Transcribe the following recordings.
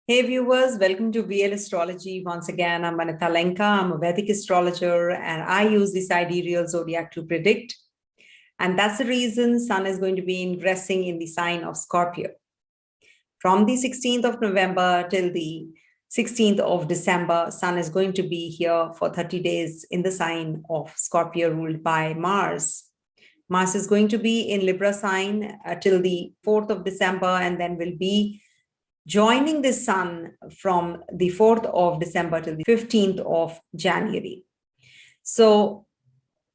Hey viewers, welcome to VL Astrology. Once again, I'm Vanita Lenka. I'm a Vedic astrologer and I use the Sidereal Zodiac to predict. And that's the reason Sun is going to be ingressing in the sign of Scorpio. From the 16th of November till the 16th of December, Sun is going to be here for 30 days in the sign of Scorpio ruled by Mars. Mars is going to be in Libra sign till the 4th of December and then will be joining the Sun from the 4th of December till the 15th of January. So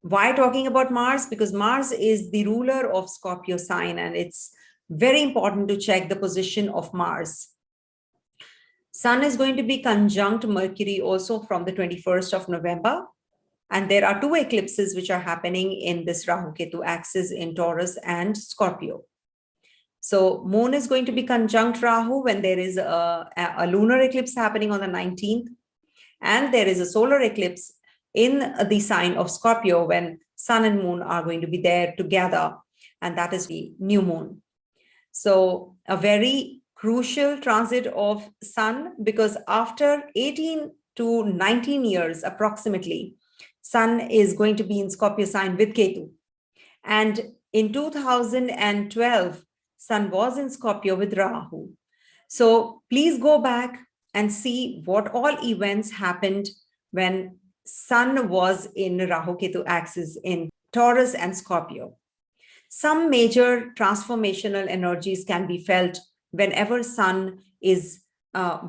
why talking about Mars? Because Mars is the ruler of Scorpio sign, and it's very important to check the position of Mars. Sun is going to be conjunct Mercury also from the 21st of November. And there are two eclipses which are happening in this Rahu-Ketu axis in Taurus and Scorpio. So Moon is going to be conjunct Rahu when there is a lunar eclipse happening on the 19th. And there is a solar eclipse in the sign of Scorpio when Sun and Moon are going to be there together. And that is the new moon. So a very crucial transit of Sun, because after 18 to 19 years approximately, Sun is going to be in Scorpio sign with Ketu. And in 2012, Sun was in Scorpio with Rahu. So please go back and see what all events happened when Sun was in Rahu-Ketu axis in Taurus and Scorpio. Some major transformational energies can be felt whenever Sun is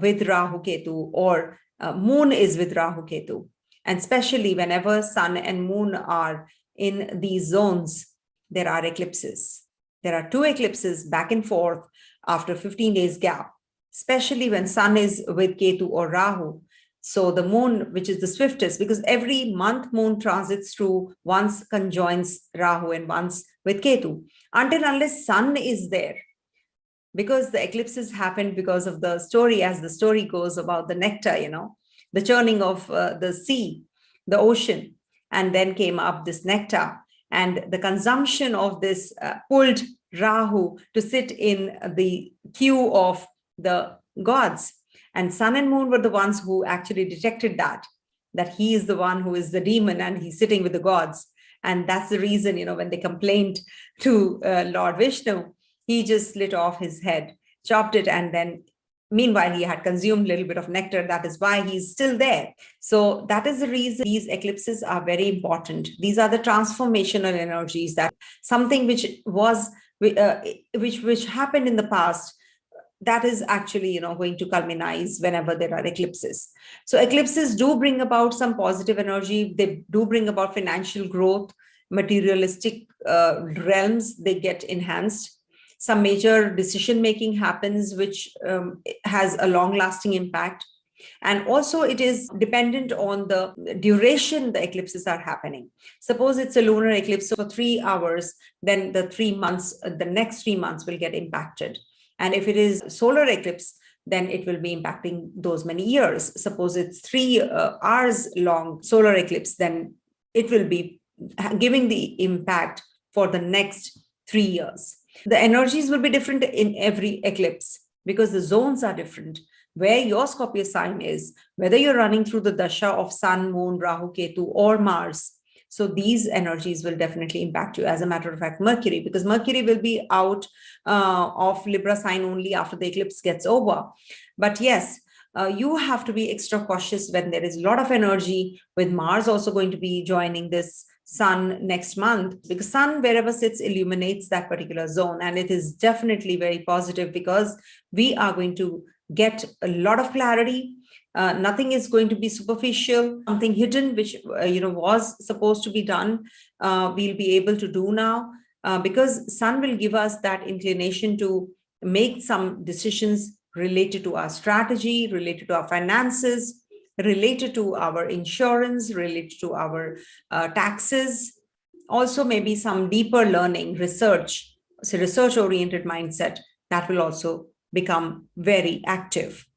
with Rahu-Ketu or Moon is with Rahu-Ketu. And especially whenever Sun and Moon are in these zones, there are eclipses. There are two eclipses back and forth after 15 days gap, especially when Sun is with Ketu or Rahu. So the Moon, which is the swiftest, because every month Moon transits through, once conjoins Rahu and once with Ketu, until unless Sun is there. Because the eclipses happened because of the story, as the story goes about the nectar, the churning of the sea, the ocean, and then came up this nectar. And the consumption of this pulled Rahu to sit in the queue of the gods. And Sun and Moon were the ones who actually detected that he is the one who is the demon and he's sitting with the gods. And that's the reason, when they complained to Lord Vishnu, he just slit off his head, chopped it, and then meanwhile, he had consumed a little bit of nectar. That is why he's still there. So that is the reason these eclipses are very important. These are the transformational energies, that something which was which happened in the past, that is actually going to culminate whenever there are eclipses. So eclipses do bring about some positive energy. They do bring about financial growth, materialistic realms, they get enhanced. Some major decision-making happens, which has a long-lasting impact. And also it is dependent on the duration the eclipses are happening. Suppose it's a lunar eclipse for 3 hours, then the next 3 months will get impacted. And if it is solar eclipse, then it will be impacting those many years. Suppose it's 3 hours long solar eclipse, then it will be giving the impact for the next 3 years. The energies will be different in every eclipse because the zones are different. Where your Scorpio sign is, whether you're running through the dasha of Sun, Moon, Rahu, Ketu, or Mars. So these energies will definitely impact you. As a matter of fact, Mercury, because Mercury will be out of Libra sign only after the eclipse gets over. But yes, you have to be extra cautious when there is a lot of energy, with Mars also going to be joining this Sun next month, because Sun wherever sits illuminates that particular zone. And it is definitely very positive because we are going to get a lot of clarity. Nothing is going to be superficial. Something hidden which was supposed to be done, we'll be able to do now, because Sun will give us that inclination to make some decisions related to our strategy, related to our finances, related to our insurance, related to our taxes. Also maybe some deeper learning, research, so research-oriented mindset, that will also become very active.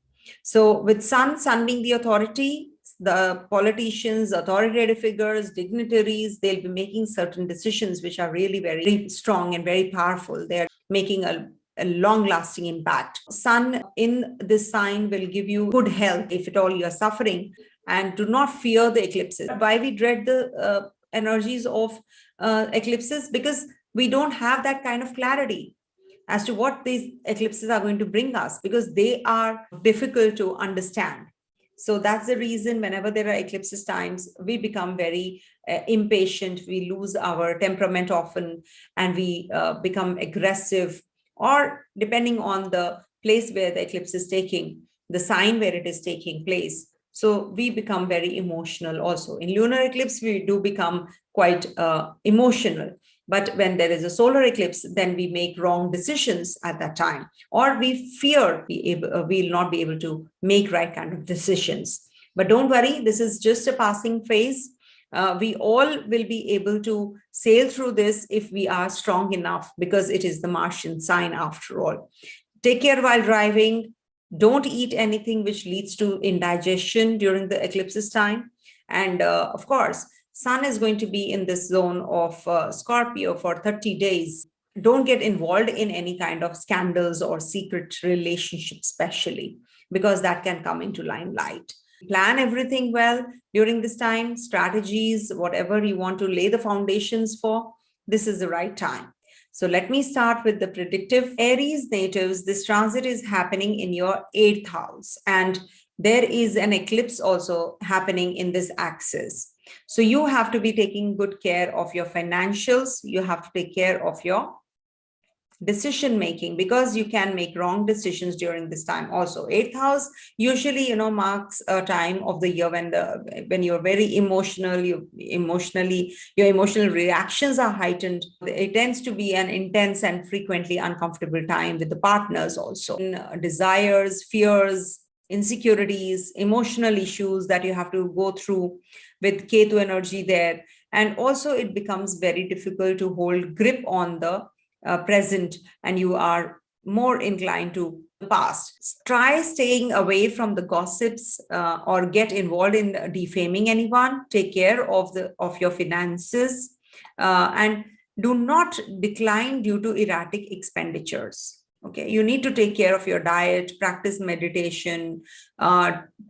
So with Sun being the authority, the politicians, authoritative figures, dignitaries, they'll be making certain decisions which are really very strong and very powerful. They're making a a long-lasting impact. Sun in this sign will give you good health if at all you are suffering, and do not fear the eclipses. Why we dread the energies of eclipses? Because we don't have that kind of clarity as to what these eclipses are going to bring us, because they are difficult to understand. So that's the reason whenever there are eclipses times, we become very impatient, we lose our temperament often, and we become aggressive, or depending on the place where the eclipse is taking, the sign where it is taking place. So we become very emotional also. In lunar eclipse, we do become quite emotional. But when there is a solar eclipse, then we make wrong decisions at that time, or we fear we'll not be able to make right kind of decisions. But don't worry, this is just a passing phase. We all will be able to sail through this if we are strong enough, because it is the Martian sign after all. Take care while driving. Don't eat anything which leads to indigestion during the eclipses time. And of course, Sun is going to be in this zone of Scorpio for 30 days. Don't get involved in any kind of scandals or secret relationships, especially, because that can come into limelight. Plan everything well during this time, strategies, whatever you want to lay the foundations for, this is the right time. So let me start with the predictive. Aries natives, this transit is happening in your 8th house, and there is an eclipse also happening in this axis. So you have to be taking good care of your financials. You have to take care of your decision making, because you can make wrong decisions during this time also. 8th house usually, marks a time of the year when you're very emotional, your emotional reactions are heightened. It tends to be an intense and frequently uncomfortable time with the partners also. Desires, fears, insecurities, emotional issues that you have to go through with Ketu energy there. And also it becomes very difficult to hold grip on the present, and you are more inclined to the past. Try staying away from the gossips or get involved in defaming anyone. Take care of your finances and do not decline due to erratic expenditures. Okay, you need to take care of your diet, practice meditation,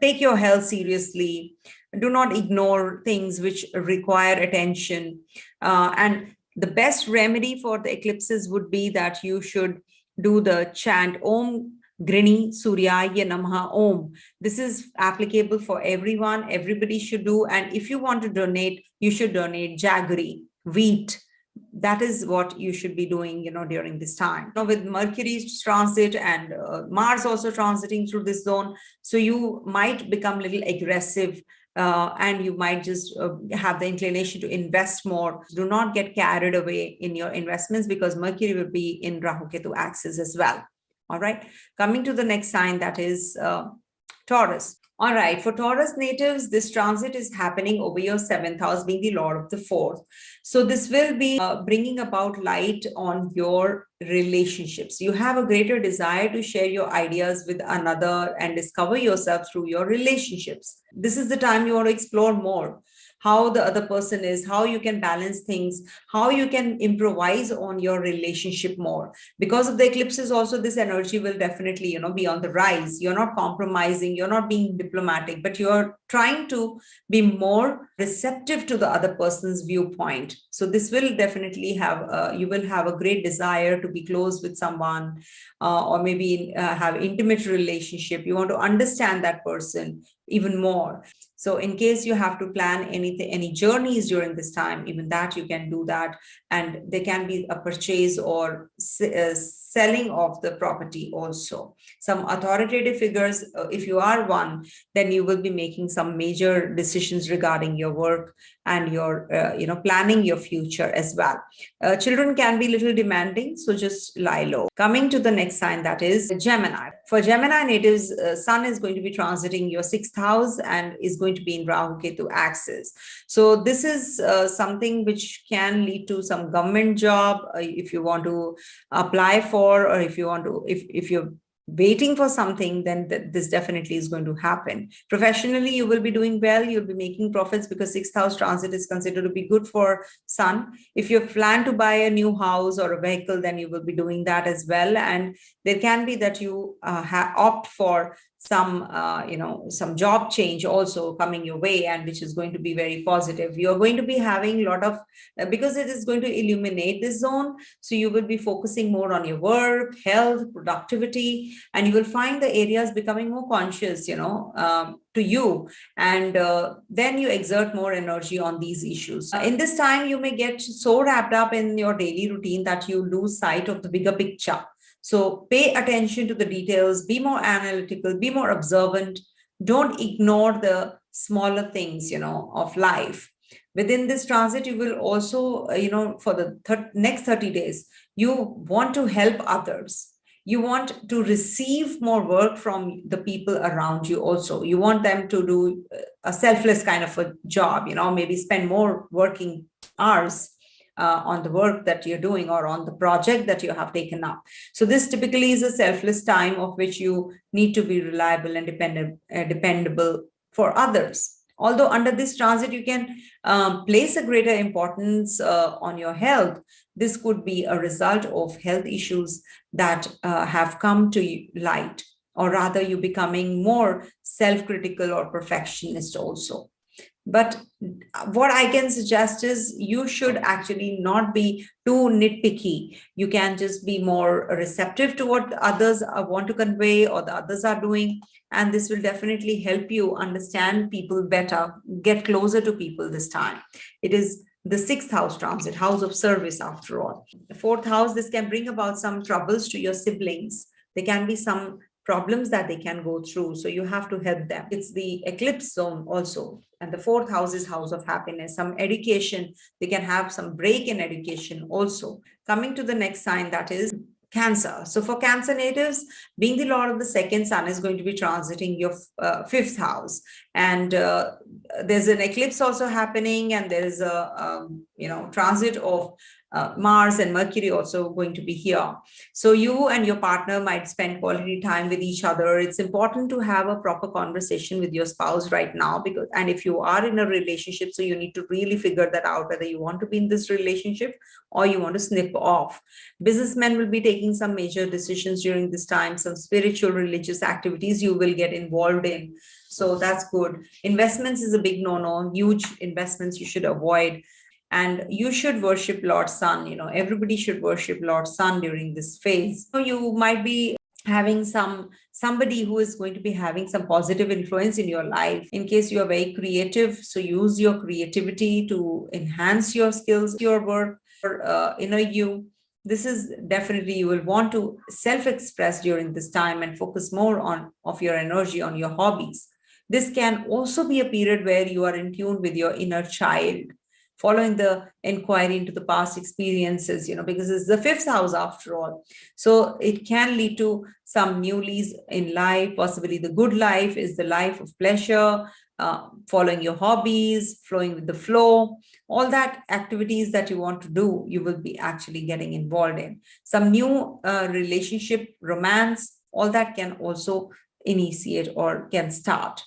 take your health seriously. Do not ignore things which require attention. And the best remedy for the eclipses would be that you should do the chant Om GHRINI SURYAYE NAMAHA Om. This is applicable for everyone. Everybody should do. And if you want to donate, you should donate jaggery, wheat. That is what you should be doing, during this time. Now, with Mercury's transit and Mars also transiting through this zone, so you might become a little aggressive and you might just have the inclination to invest more. Do not get carried away in your investments, because Mercury will be in Rahu Ketu axis as well. All right. Coming to the next sign, that is Taurus. All right, for Taurus natives, this transit is happening over your 7th house, being the Lord of the 4th. So this will be bringing about light on your relationships. You have a greater desire to share your ideas with another and discover yourself through your relationships. This is the time you want to explore more how the other person is, how you can balance things, how you can improvise on your relationship more. Because of the eclipses also, this energy will definitely, be on the rise. You're not compromising, you're not being diplomatic, but you're trying to be more receptive to the other person's viewpoint. So this will definitely have, you will have a great desire to be close with someone, or maybe have intimate relationship. You want to understand that person even more. So in case you have to plan any journeys during this time, even that you can do that. And there can be a purchase or selling of the property also. Some authoritative figures, if you are one, then you will be making some major decisions regarding your work and your, planning your future as well. Children can be a little demanding, so just lie low. Coming to the next sign, that is Gemini. For Gemini natives, Sun is going to be transiting your 6th house and is going to be in Rahu Ketu axis. So this is something which can lead to some government job if you want to apply for, or if you want to, if you're waiting for something, then this definitely is going to happen. Professionally, you will be doing well. You'll be making profits because sixth house transit is considered to be good for Sun. If you plan to buy a new house or a vehicle, then you will be doing that as well. And there can be that you opt for some, some job change also coming your way, and which is going to be very positive. You're going to be having a lot of, because it is going to illuminate this zone. So you will be focusing more on your work, health, productivity, and you will find the areas becoming more conscious, to you. And then you exert more energy on these issues. In this time, you may get so wrapped up in your daily routine that you lose sight of the bigger picture. So pay attention to the details, be more analytical, be more observant. Don't ignore the smaller things, of life. Within this transit, you will also, for the next 30 days, you want to help others. You want to receive more work from the people around you also. You want them to do a selfless kind of a job, maybe spend more working hours on the work that you're doing or on the project that you have taken up. So this typically is a selfless time of which you need to be reliable and dependable for others. Although under this transit, you can place a greater importance on your health. This could be a result of health issues that have come to light, or rather you becoming more self-critical or perfectionist also. But what I can suggest is you should actually not be too nitpicky. You can just be more receptive to what others want to convey or the others are doing. And this will definitely help you understand people better, get closer to people this time. It is the sixth house transit, house of service after all. The fourth house, this can bring about some troubles to your siblings. There can be some problems that they can go through. So you have to help them. It's the eclipse zone also. And the fourth house is house of happiness, some education. They can have some break in education also. Coming to the next sign, that is Cancer. So for Cancer natives, being the Lord of the second, Sun is going to be transiting your fifth house. And there's an eclipse also happening, and there is a transit of Mars and Mercury also going to be here. So you and your partner might spend quality time with each other. It's important to have a proper conversation with your spouse right now, because, and if you are in a relationship, so you need to really figure that out, whether you want to be in this relationship or you want to snip off. Businessmen will be taking some major decisions during this time. Some spiritual, religious activities you will get involved in. So that's good. Investments is a big no-no. Huge investments you should avoid. And you should worship Lord Sun. Everybody should worship Lord Sun during this phase. So you might be having somebody who is going to be having some positive influence in your life. In case you are very creative, so use your creativity to enhance your skills, your work, or inner you. This is definitely, you will want to self-express during this time and focus more of your energy on your hobbies. This can also be a period where you are in tune with your inner child, following the inquiry into the past experiences, because it's the fifth house after all. So it can lead to some new leads in life. Possibly the good life is the life of pleasure, following your hobbies, flowing with the flow. All that activities that you want to do, you will be actually getting involved in. Some new relationship, romance, all that can also initiate or can start.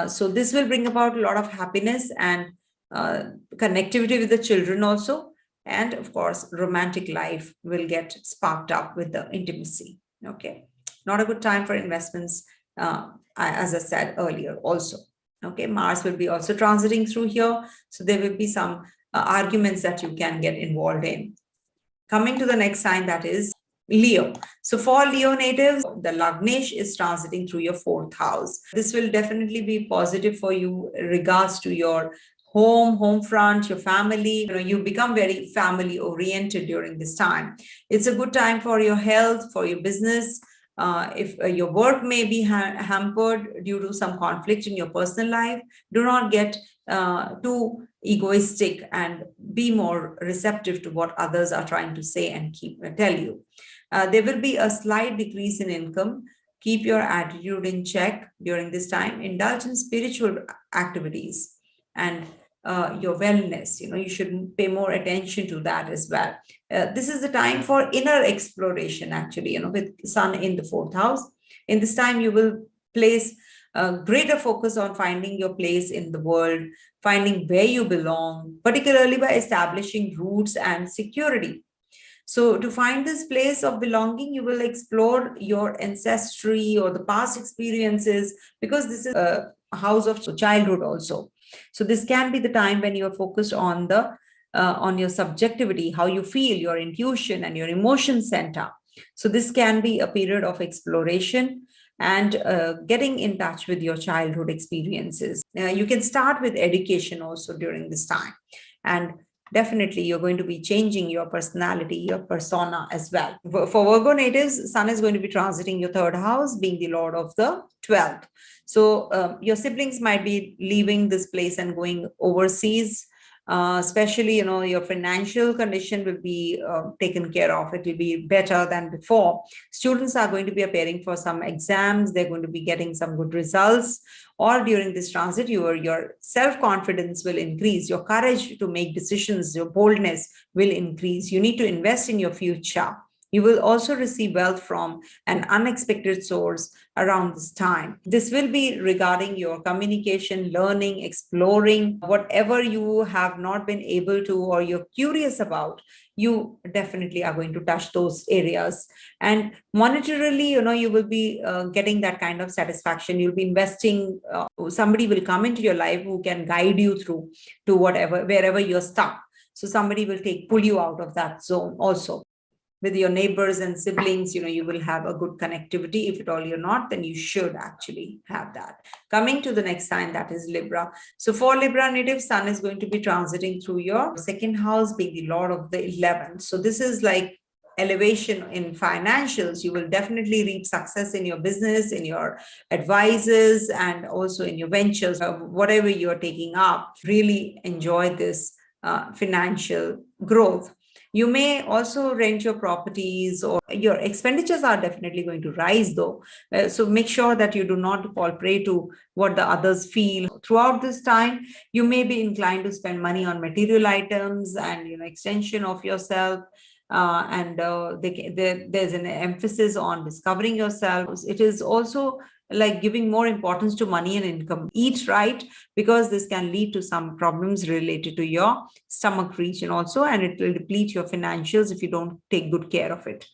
So this will bring about a lot of happiness and connectivity with the children also. And of course, romantic life will get sparked up with the intimacy. Okay. Not a good time for investments, as I said earlier also. Okay. Mars will be also transiting through here. So there will be some arguments that you can get involved in. Coming to the next sign, that is Leo. So for Leo natives, the Lagnesh is transiting through your fourth house. This will definitely be positive for you in regards to your home front, your family. You become very family oriented during this time. It's a good time for your health, for your business. If your work may be hampered due to some conflict in your personal life, do not get too egoistic and be more receptive to what others are trying to say and tell you. There will be a slight decrease in income. Keep your attitude in check during this time. Indulge in spiritual activities and your wellness. You should pay more attention to that as well. This is the time for inner exploration, actually, with Sun in the 4th house. In this time, you will place greater focus on finding your place in the world, finding where you belong, particularly by establishing roots and security. So to find this place of belonging, you will explore your ancestry or the past experiences, because this is a house of childhood also. So this can be the time when you are focused on on your subjectivity, how you feel, your intuition and your emotion center. So this can be a period of exploration and getting in touch with your childhood experiences. You can start with education also during this time. And definitely you're going to be changing your personality, your persona as well. For Virgo natives, Sun is going to be transiting your 3rd house, being the lord of the 12th. So your siblings might be leaving this place and going overseas. Especially, your financial condition will be taken care of. It will be better than before. Students are going to be appearing for some exams. They're going to be getting some good results. Or during this transit, your self-confidence will increase. Your courage to make decisions, your boldness will increase. You need to invest in your future. You will also receive wealth from an unexpected source around this time. This will be regarding your communication, learning, exploring, whatever you have not been able to or you're curious about. You definitely are going to touch those areas. And monetarily, you will be getting that kind of satisfaction. You'll be investing. Somebody will come into your life who can guide you through to wherever you're stuck. So somebody will pull you out of that zone also. With your neighbors and siblings, you will have a good connectivity. If at all you're not, then you should actually have that. Coming to the next sign, that is Libra. So for Libra native, Sun is going to be transiting through your 2nd house, being the lord of the 11th. So this is like elevation in financials. You will definitely reap success in your business, in your advices, and also in your ventures, whatever you're taking up. Really enjoy this financial growth. You may also rent your properties, or your expenditures are definitely going to rise though. So make sure that you do not fall prey to what the others feel. Throughout this time, you may be inclined to spend money on material items and extension of yourself. There's an emphasis on discovering yourself. It is also like giving more importance to money and income. Eat right, because this can lead to some problems related to your stomach region also, and it will deplete your financials if you don't take good care of it.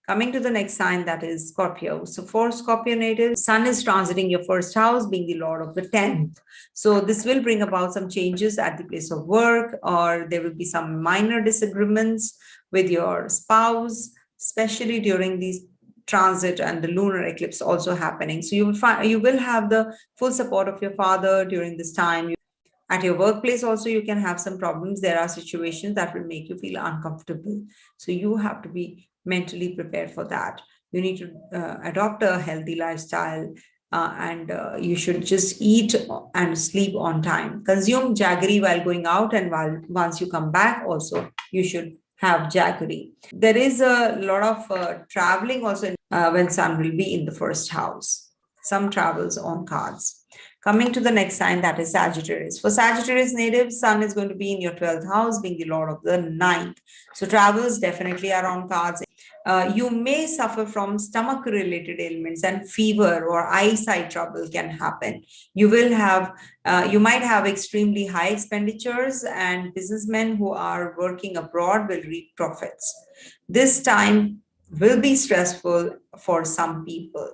Coming to the next sign, that is Scorpio. So for Scorpio native, Sun is transiting your 1st house, being the lord of the 10th. So this will bring about some changes at the place of work, or there will be some minor disagreements with your spouse, especially during these transit and the lunar eclipse also happening. So you will have the full support of your father during this time. At your workplace also, you can have some problems. There are situations that will make you feel uncomfortable. So you have to be mentally prepared for that. You need to adopt a healthy lifestyle, and you should just eat and sleep on time. Consume jaggery while going out, and once you come back also, you should have jaggery. There is a lot of traveling also when Sun will be in the 1st house. Some travels on cards. Coming to the next sign, that is Sagittarius. For Sagittarius native, Sun is going to be in your 12th house, being the lord of the 9th. So travels definitely are on cards. You may suffer from stomach-related ailments, and fever or eyesight trouble can happen. You might have extremely high expenditures, and businessmen who are working abroad will reap profits. This time will be stressful for some people,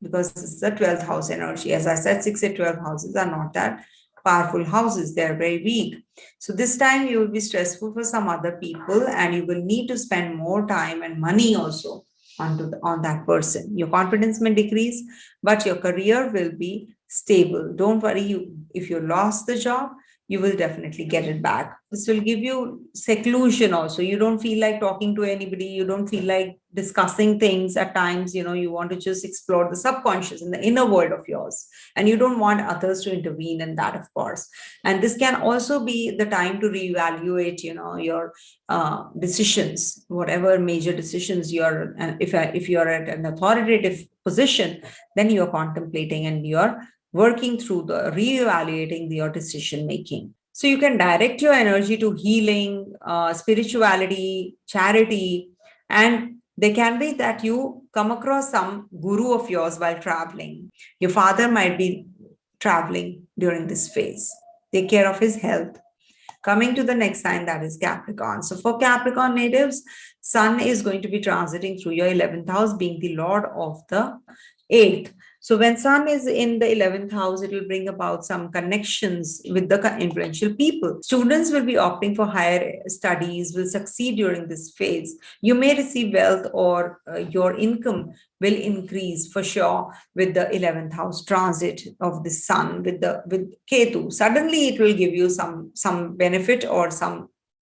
because this is the 12th house energy. As I said, 6 and 12 houses are not that powerful houses. They're very weak. So this time you will be stressful for some other people, and you will need to spend more time and money also on that person. Your confidence may decrease, but your career will be stable. Don't worry, if you lost the job, you will definitely get it back. This will give you seclusion also. You don't feel like talking to anybody. You don't feel like discussing things at times. You want to just explore the subconscious and the inner world of yours. And you don't want others to intervene in that, of course. And this can also be the time to reevaluate, your decisions, whatever major decisions you're, if you're at an authoritative position, then you're contemplating and you're working through reevaluating your decision making. So you can direct your energy to healing, spirituality, charity, and there can be that you come across some guru of yours while traveling. Your father might be traveling during this phase. Take care of his health. Coming to the next sign, that is Capricorn. So for Capricorn natives, Sun is going to be transiting through your 11th house, being the Lord of the 8th. So when Sun is in the 11th house, it will bring about some connections with the influential people. Students will be opting for higher studies, will succeed during this phase. You may receive wealth, or your income will increase for sure with the 11th house transit of the Sun with Ketu. Suddenly it will give you some benefit, or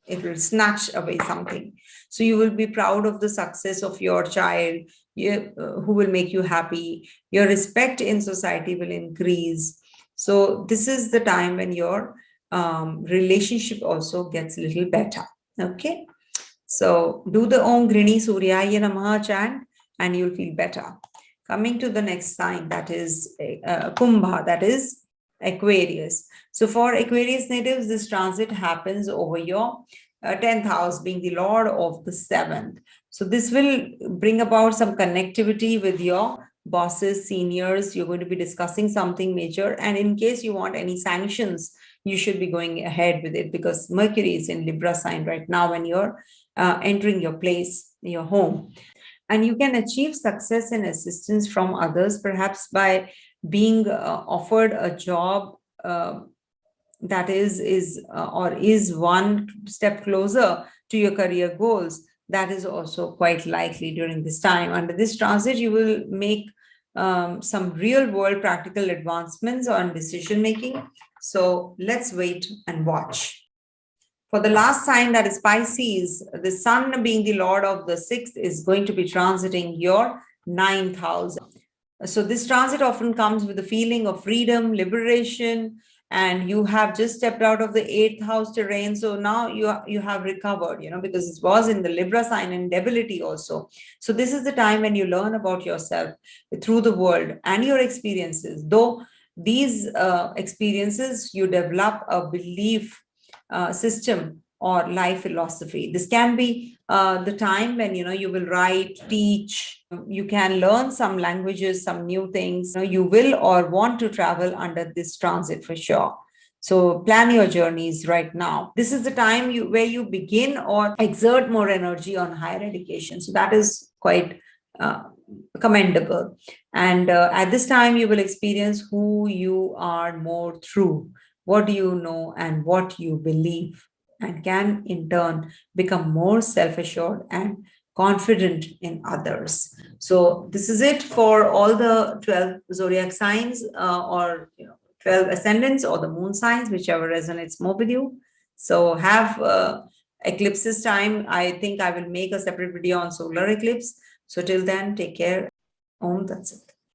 it will snatch away something. So you will be proud of the success of your child, who will make you happy. Your respect in society will increase. So this is the time when your relationship also gets a little better. Okay. So do the Om GHRINI SURYAYE NAMAHA chant and you'll feel better. Coming to the next sign, that is Kumbha, that is Aquarius. So for Aquarius natives, this transit happens over your 10th house, being the Lord of the 7th. So this will bring about some connectivity with your bosses, seniors. You're going to be discussing something major. And in case you want any sanctions, you should be going ahead with it, because Mercury is in Libra sign right now when you're entering your place, your home. And you can achieve success and assistance from others, perhaps by being offered a job that is one step closer to your career goals. That is also quite likely during this time. Under this transit, you will make some real world practical advancements on decision making. So let's wait and watch. For the last sign, that is Pisces, the Sun being the Lord of the 6th is going to be transiting your 9th house. So this transit often comes with a feeling of freedom, liberation, and you have just stepped out of the 8th house terrain. So now you have recovered, because it was in the Libra sign and debility also. So this is the time when you learn about yourself through the world and your experiences. Though these experiences, you develop a belief system or life philosophy. This can be the time when you will write, teach, you can learn some languages, some new things. You will or want to travel under this transit for sure. So plan your journeys right now. This is the time where you begin or exert more energy on higher education. So that is quite commendable. And at this time, you will experience who you are more through what do you know and what you believe, and can in turn become more self-assured and confident in others. So this is it for all the 12 zodiac signs, or 12 ascendants, or the moon signs, whichever resonates more with you. So have eclipses time. I think I will make a separate video on solar eclipse. So till then, take care. Om Tat Sat.